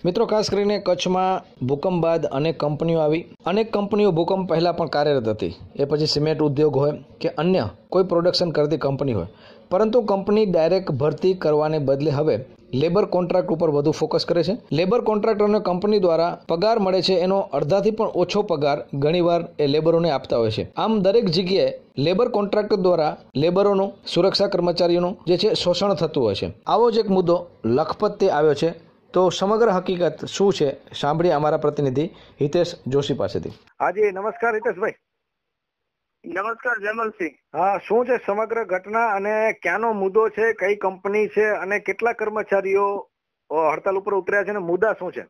મિત્રો, ખાસ કરીને કચ્છમાં ભૂકંપ બાદ અનેક કંપનીઓ આવી. અનેક કંપનીઓ ભૂકંપ પહેલાં પણ કાર્યરત હતી. એ પછી સિમેન્ટ ઉદ્યોગ હોય કે અન્ય કોઈ પ્રોડક્શન કરતી કંપની હોય, પરંતુ કંપની ડાયરેક્ટ ભરતી કરવાને બદલે હવે લેબર કોન્ટ્રાક્ટ ઉપર વધુ ફોકસ કરે છે. લેબર કોન્ટ્રાક્ટરને કંપની દ્વારા પગાર મળે છે, એનો અડધાથી પણ ઓછો પગાર ઘણીવાર એ લેબરોને આપતા હોય છે. આમ દરેક જગ્યાએ લેબર કોન્ટ્રાક્ટર દ્વારા લેબરોનું, સુરક્ષા કર્મચારીઓનું જે છે શોષણ થતું હોય છે. આવો જ એક મુદ્દો લખપતે આવ્યો છે. તો સમગ્ર હકીકત શું છે, સાંભળીએ અમારા પ્રતિનિધિ હિતેશ જોશી પાસેથી. હાજી, નમસ્કાર હિતેશભાઈ. નમસ્કાર જમલસિંહ. હા, શું છે સમગ્ર ઘટના અને ક્યાંનો મુદ્દો છે, કઈ કંપની છે અને કેટલા કર્મચારીઓ હડતાલ ઉપર ઉતર્યા છે અને મુદ્દા શું છે?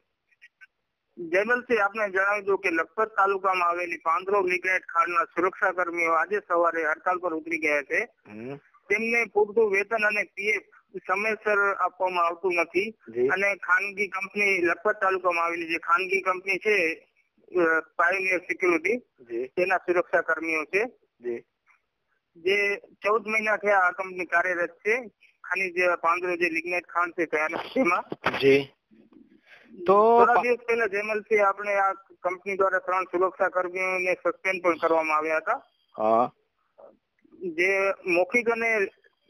જયમલસિંહ, આપને જણાવી દઉં કે લખપત તાલુકામાં આવેલી પાંદરો લિગ્નાઇટ ખાણના સુરક્ષા કર્મીઓ આજે સવારે હડતાલ પર ઉતરી ગયા છે. તેમને પૂરતું વેતન અને પીએફ સમયસર આપવામાં આવતું નથી અને ખાનગી કંપની લખપત તાલુકામાં આવેલી જે ખાનગી કંપની છે પાયોનિયર સિક્યુરિટી, તેના સુરક્ષા કર્મીઓ છે જે 14 મહિના થયા આ કંપની કાર્યરત છે. ખનીજ પાંદરો જે લિગ્નાઇટ ખાણ છે તેમાં. તો થોડા દિવસ પહેલા જયમલસિંહ આપણે આ કંપની દ્વારા 3 સુરક્ષા કર્મીઓને સસ્પેન્ડ પણ કરવામાં આવ્યા હતા. જે મૌખિક અને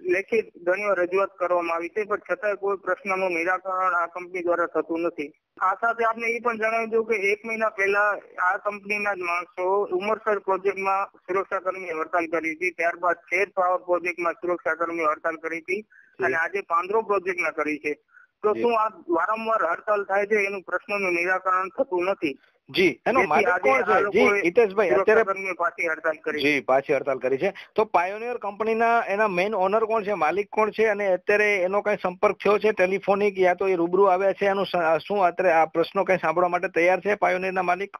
લેખિત ઘણી રજૂઆત કરવામાં આવી છે, પણ છતાંય કોઈ પ્રશ્નનું નિરાકરણ આ કંપની દ્વારા થતું નથી. આ સાથે આપણે એ પણ જણાવી દઉં કે 1 મહિના પહેલા આ કંપનીના જ માણસો ઉમરસર પ્રોજેક્ટમાં સુરક્ષા કર્મીઓ હડતાલ કરી હતી, ત્યારબાદ ખેર પાવર પ્રોજેક્ટમાં સુરક્ષા કર્મીઓ હડતાલ કરી હતી અને આજે પાંદરો પ્રોજેક્ટમાં કરી છે. તો શું આ વારંવાર હડતાલ થાય છે, એનું પ્રશ્નનું નિરાકરણ થતું નથી? જી, એનો માલિક કોણ છે? જી હિતેશભાઈ, અત્યારે પાછી હડતાલ કરી. જી, પાછી હડતાલ કરી છે. તો પાયોનિયર કંપનીના એના મેઇન ઓનર કોણ છે, માલિક કોણ છે અને અત્યારે એનો કઈ સંપર્ક થયો છે ટેલિફોનિક યા તો એ રૂબરૂ આવ્યા છે? એનું શું અત્યારે આ પ્રશ્નો કઈ સાંભળવા માટે તૈયાર છે પાયોનિયરના માલિક?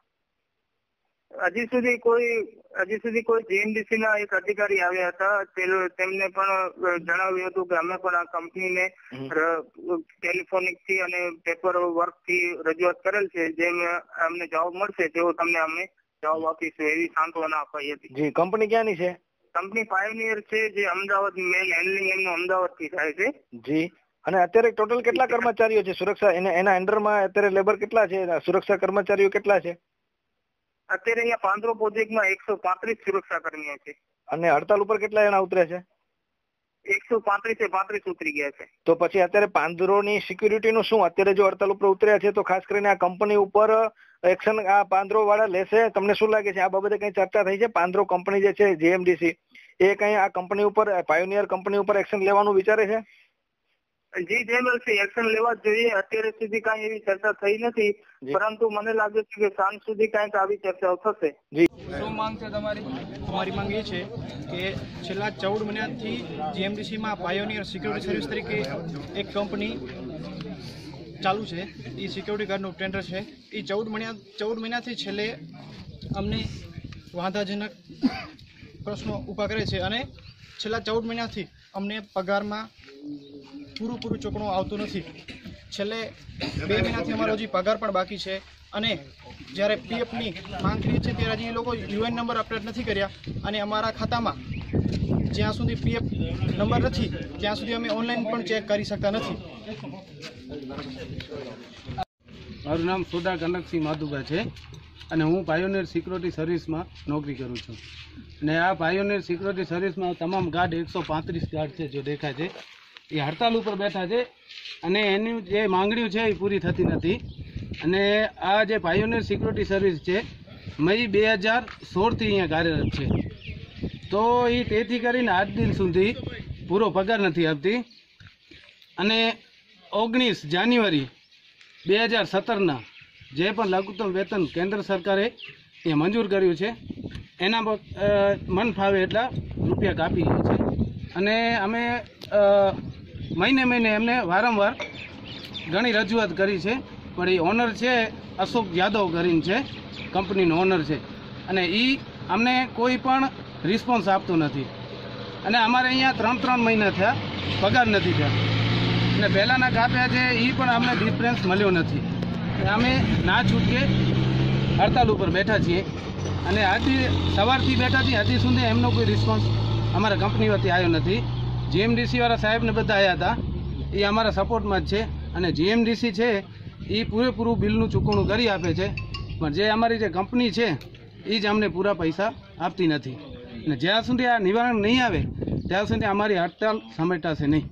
હજી સુધી કોઈ જીએમડીસી ના એક અધિકારી આવ્યા હતા. તેમને પણ જણાવ્યું હતું કે અમે પણ આ કંપનીને ટેલિફોનિક થી અને પેપર વર્ક થી રજૂઆત કરેલ છે, જેમ અમને જવાબ મળશે તેવો તમને અમે જવાબ આપીશું, એવી સાંત્વના અપાઈ હતી. જી, કંપની ક્યાંની છે? કંપની પાયોનિયર છે, જે અમદાવાદ મેલ હેન્ડલિંગ એમનું અમદાવાદ થી થાય છે. જી, અને અત્યારે ટોટલ કેટલા કર્મચારીઓ છે સુરક્ષા એના અંડરમાં? અત્યારે લેબર કેટલા છે, સુરક્ષા કર્મચારીઓ કેટલા છે? અત્યારે અહીંયા પાંદરો પ્રોજેક્ટમાં 135 સુરક્ષા કર્મીઓ છે. અને હડતાલ ઉપર કેટલા જણા ઉતર્યા છે? 135 ઉતરી ગયા છે. તો પછી અત્યારે પાંદરોની સિક્યુરિટી નું શું? અત્યારે જો હડતાલ ઉપર ઉતર્યા છે તો ખાસ કરીને આ કંપની ઉપર એક્શન આ પાંદરો વાળા લેશે? તમને શું લાગે છે આ બાબતે કઈ ચર્ચા થઈ છે? પાંદરો કંપની જે છે જીએમડીસી, એ કઈ આ કંપની ઉપર, પાયોનિયર કંપની ઉપર એક્શન લેવાનું વિચારે છે? જી જયમલસિંહ, એક્શન લેવા જોઈએ. અત્યારે સુધી કઈ એવી ચર્ચા થઈ નથી, પરંતુ મને લાગે છે કે સાંજ સુધી કઈક આવી ચર્ચાઓ થશે. શું માંગ છે તમારી? અમારી માંગ એ છે કે છેલ્લા 14 મહિનાથી જીએમડીસી માં પાયોનિયર સિક્યુરિટી સર્વિસ તરીકે એક કંપની ચાલુ છે. એ સિક્યુરિટી ગાર્ડનું ટેન્ડર છે. એ 14 મહિનાથી છેલ્લે અમને વાંધાજનક પ્રશ્નો ઊભા કરે છે અને છેલ્લા 14 મહિનાથી અમને પગારમાં પૂરું ચોકણું આવતું નથી. છેલ્લે 2 મહિનાથી અમારો હજી પગાર પણ બાકી છે અને જ્યારે પીએફની માંગ કરી છે ત્યારે હજી એ લોકો યુએન નંબર અપડેટ નથી કર્યા અને અમારા ખાતામાં જ્યાં સુધી પીએફ નંબર નથી ત્યાં સુધી અમે ઓનલાઈન પણ ચેક કરી શકતા નથી. મારું નામ સોડા કનકસિંહ માધુભાઈ છે અને હું પાયોનિયર સિક્યુરિટી સર્વિસમાં નોકરી કરું છું. અને આ પાયોનિયર સિક્યુરિટી સર્વિસમાં તમામ ગાર્ડ 135 ગાર્ડ છે જો દેખાય છે, એ હડતાલ ઉપર બેઠા છે અને એની જે માંગણીઓ છે એ પૂરી થતી નથી. અને આ જે પાયોનિયર સિક્યુરિટી સર્વિસ છે મઈ 2016થી અહીંયા કાર્યરત છે. તો એ તેથી કરીને આજ દિન સુધી પૂરો પગાર નથી આપતી અને 19 જાન્યુઆરી 2017ના જે પણ લઘુત્તમ વેતન કેન્દ્ર સરકારે એ મંજૂર કર્યું છે એના મન ફાવે એટલા રૂપિયા કાપી લે છે. અને અમે મહિને એમને વારંવાર ઘણી રજૂઆત કરી છે, પણ એ ઓનર છે અશોક યાદવ કરીને છે, કંપનીનો ઓનર છે, અને એ અમને કોઈ પણ રિસ્પોન્સ આપતો નથી. અને અમારે અહીંયા 3 મહિના થયા પગાર નથી થયા અને પહેલાંના કાપ્યા છે એ પણ અમને ડિફરન્સ મળ્યો નથી. અમે ના છૂટકે હડતાલ ઉપર બેઠા છીએ અને આજથી સવારથી બેઠા છીએ, હજી સુધી એમનો કોઈ રિસ્પોન્સ અમારા કંપની વતી આવ્યો નથી. જીએમડીસી વાળા સાહેબને બધા આવ્યા હતા, એ અમારા સપોર્ટમાં જ છે અને જીએમડીસી છે એ પૂરેપૂરું બિલનું ચૂકવણું કરી આપે છે, પણ જે અમારી જે કંપની છે એ જ અમને પૂરા પૈસા આપતી નથી. અને જ્યાં સુધી આ નિવારણ નહીં આવે ત્યાં સુધી અમારી હડતાલ સમેટાશે નહીં.